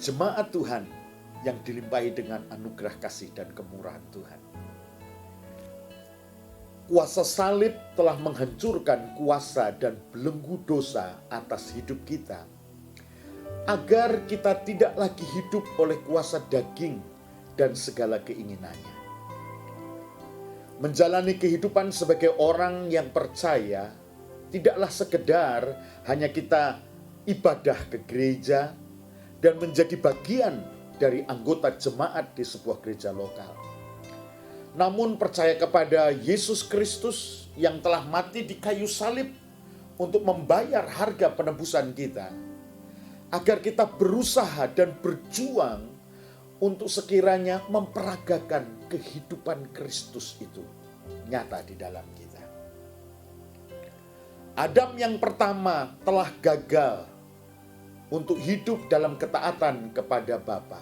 jemaat Tuhan yang dilimpahi dengan anugerah kasih dan kemurahan Tuhan. Kuasa salib telah menghancurkan kuasa dan belenggu dosa atas hidup kita, agar kita tidak lagi hidup oleh kuasa daging dan segala keinginannya. Menjalani kehidupan sebagai orang yang percaya tidaklah sekedar hanya kita ibadah ke gereja dan menjadi bagian dari anggota jemaat di sebuah gereja lokal. Namun percaya kepada Yesus Kristus yang telah mati di kayu salib untuk membayar harga penebusan kita, agar kita berusaha dan berjuang untuk sekiranya memperagakan kehidupan Kristus itu nyata di dalam kita. Adam yang pertama telah gagal untuk hidup dalam ketaatan kepada Bapa.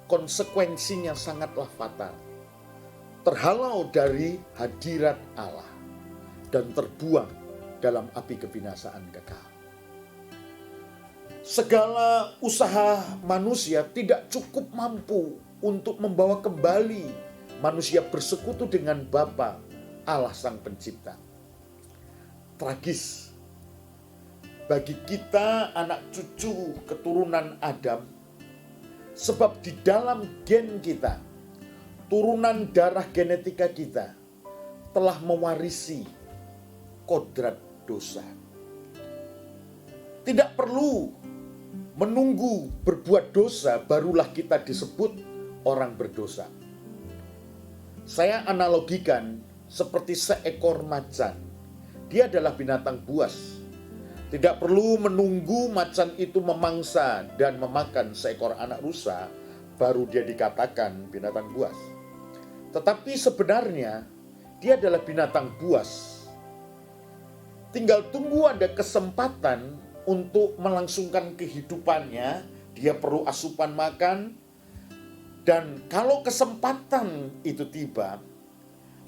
Konsekuensinya sangatlah fatal. Terhalau dari hadirat Allah dan terbuang dalam api kebinasaan kekal. Segala usaha manusia tidak cukup mampu untuk membawa kembali manusia bersekutu dengan Bapa, Allah Sang Pencipta. Tragis bagi kita anak cucu keturunan Adam, sebab di dalam gen kita, turunan darah genetika kita telah mewarisi kodrat dosa. Tidak perlu menunggu berbuat dosa barulah kita disebut orang berdosa. Saya analogikan seperti seekor macan. Dia adalah binatang buas. Tidak perlu menunggu macan itu memangsa dan memakan seekor anak rusa baru dia dikatakan binatang buas. Tetapi sebenarnya dia adalah binatang buas. Tinggal tunggu ada kesempatan untuk melangsungkan kehidupannya. Dia perlu asupan makan. Dan kalau kesempatan itu tiba,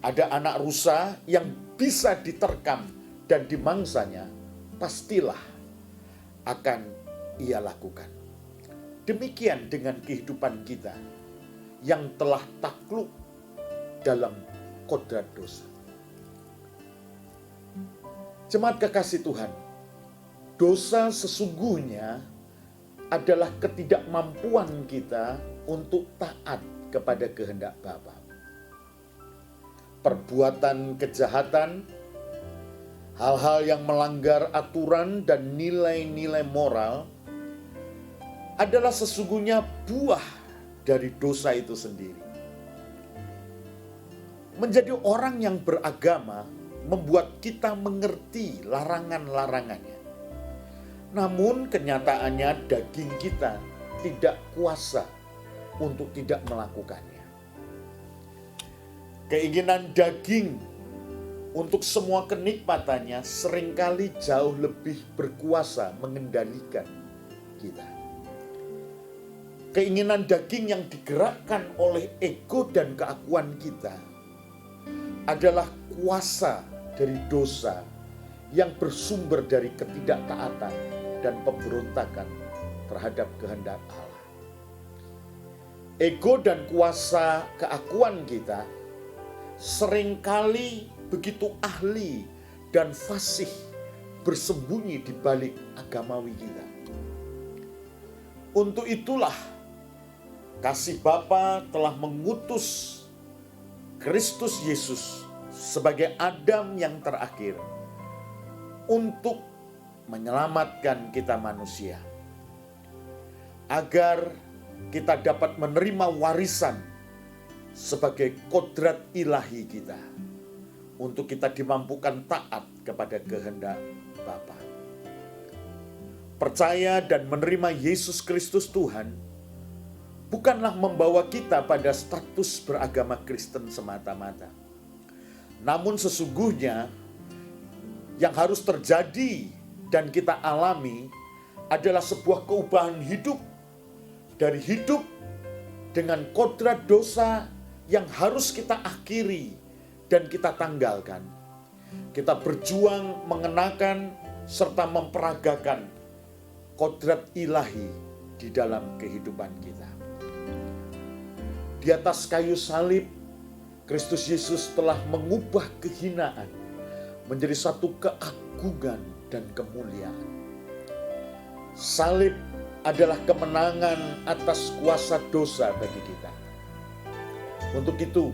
ada anak rusa yang bisa diterkam dan dimangsanya, pastilah akan ia lakukan. Demikian dengan kehidupan kita yang telah takluk dalam kodrat dosa. Jemaat kekasih Tuhan, dosa sesungguhnya adalah ketidakmampuan kita untuk taat kepada kehendak Bapa. Perbuatan kejahatan, hal-hal yang melanggar aturan dan nilai-nilai moral adalah sesungguhnya buah dari dosa itu sendiri. Menjadi orang yang beragama membuat kita mengerti larangan-larangannya. Namun kenyataannya daging kita tidak kuasa untuk tidak melakukannya. Keinginan daging untuk semua kenikmatannya seringkali jauh lebih berkuasa mengendalikan kita. Keinginan daging yang digerakkan oleh ego dan keakuan kita adalah kuasa dari dosa yang bersumber dari ketidaktaatan dan pemberontakan terhadap kehendak Allah. Ego dan kuasa keakuan kita seringkali begitu ahli dan fasih bersembunyi di balik agamawi kita. Untuk itulah kasih Bapa telah mengutus Kristus Yesus sebagai Adam yang terakhir untuk menyelamatkan kita manusia, agar kita dapat menerima warisan sebagai kodrat ilahi kita, untuk kita dimampukan taat kepada kehendak Bapa. Percaya dan menerima Yesus Kristus Tuhan bukanlah membawa kita pada status beragama Kristen semata-mata. Namun sesungguhnya yang harus terjadi dan kita alami adalah sebuah keubahan hidup, dari hidup dengan kodrat dosa yang harus kita akhiri dan kita tanggalkan. Kita berjuang mengenakan serta memperagakan kodrat ilahi di dalam kehidupan kita. Di atas kayu salib, Kristus Yesus telah mengubah kehinaan menjadi satu keagungan dan kemuliaan. Salib adalah kemenangan atas kuasa dosa bagi kita. Untuk itu,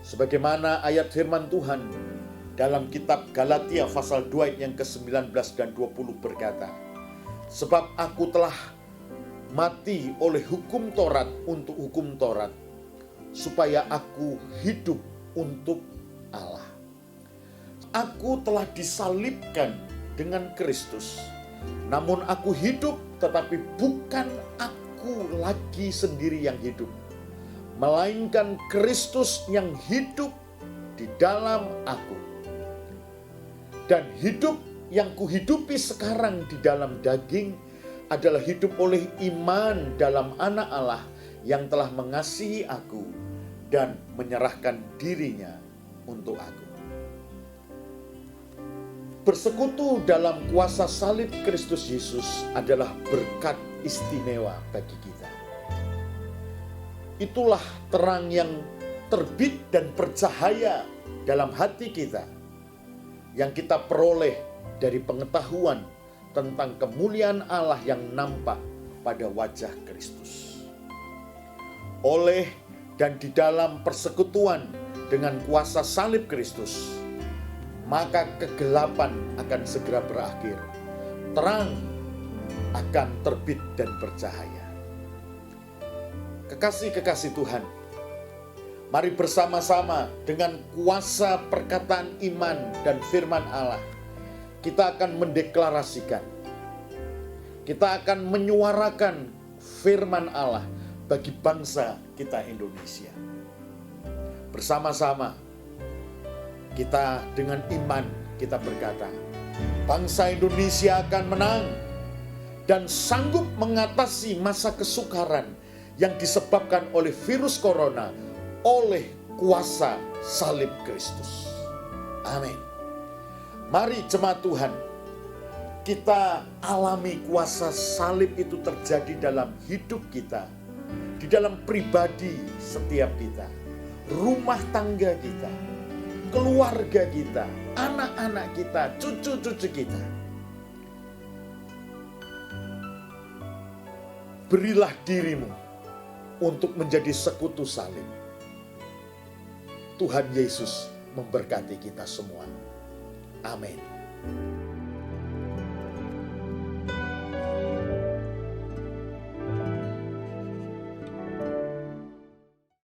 sebagaimana ayat firman Tuhan dalam kitab Galatia pasal 2 ayat yang ke-19 dan 20 berkata, "Sebab aku telah mati oleh hukum Taurat untuk hukum Taurat, supaya aku hidup untuk Allah." Aku telah disalibkan dengan Kristus, namun aku hidup, tetapi bukan aku lagi sendiri yang hidup, melainkan Kristus yang hidup di dalam aku. Dan hidup yang kuhidupi sekarang di dalam daging adalah hidup oleh iman dalam Anak Allah yang telah mengasihi aku dan menyerahkan dirinya untuk aku. Bersekutu dalam kuasa salib Kristus Yesus adalah berkat istimewa bagi kita. Itulah terang yang terbit dan bercahaya dalam hati kita, yang kita peroleh dari pengetahuan tentang kemuliaan Allah yang nampak pada wajah Kristus. Oleh dan di dalam persekutuan dengan kuasa salib Kristus, maka kegelapan akan segera berakhir. Terang akan terbit dan bercahaya. Kekasih-kekasih Tuhan, mari bersama-sama dengan kuasa perkataan iman dan firman Allah, kita akan mendeklarasikan, kita akan menyuarakan firman Allah bagi bangsa kita Indonesia. Bersama-sama kita dengan iman kita berkata, bangsa Indonesia akan menang dan sanggup mengatasi masa kesukaran yang disebabkan oleh virus corona oleh kuasa salib Kristus. Amin. Mari jemaat Tuhan, kita alami kuasa salib itu terjadi dalam hidup kita, di dalam pribadi setiap kita, rumah tangga kita, keluarga kita, anak-anak kita, cucu-cucu kita. Berilah dirimu untuk menjadi sekutu salib. Tuhan Yesus memberkati kita semua. Amin.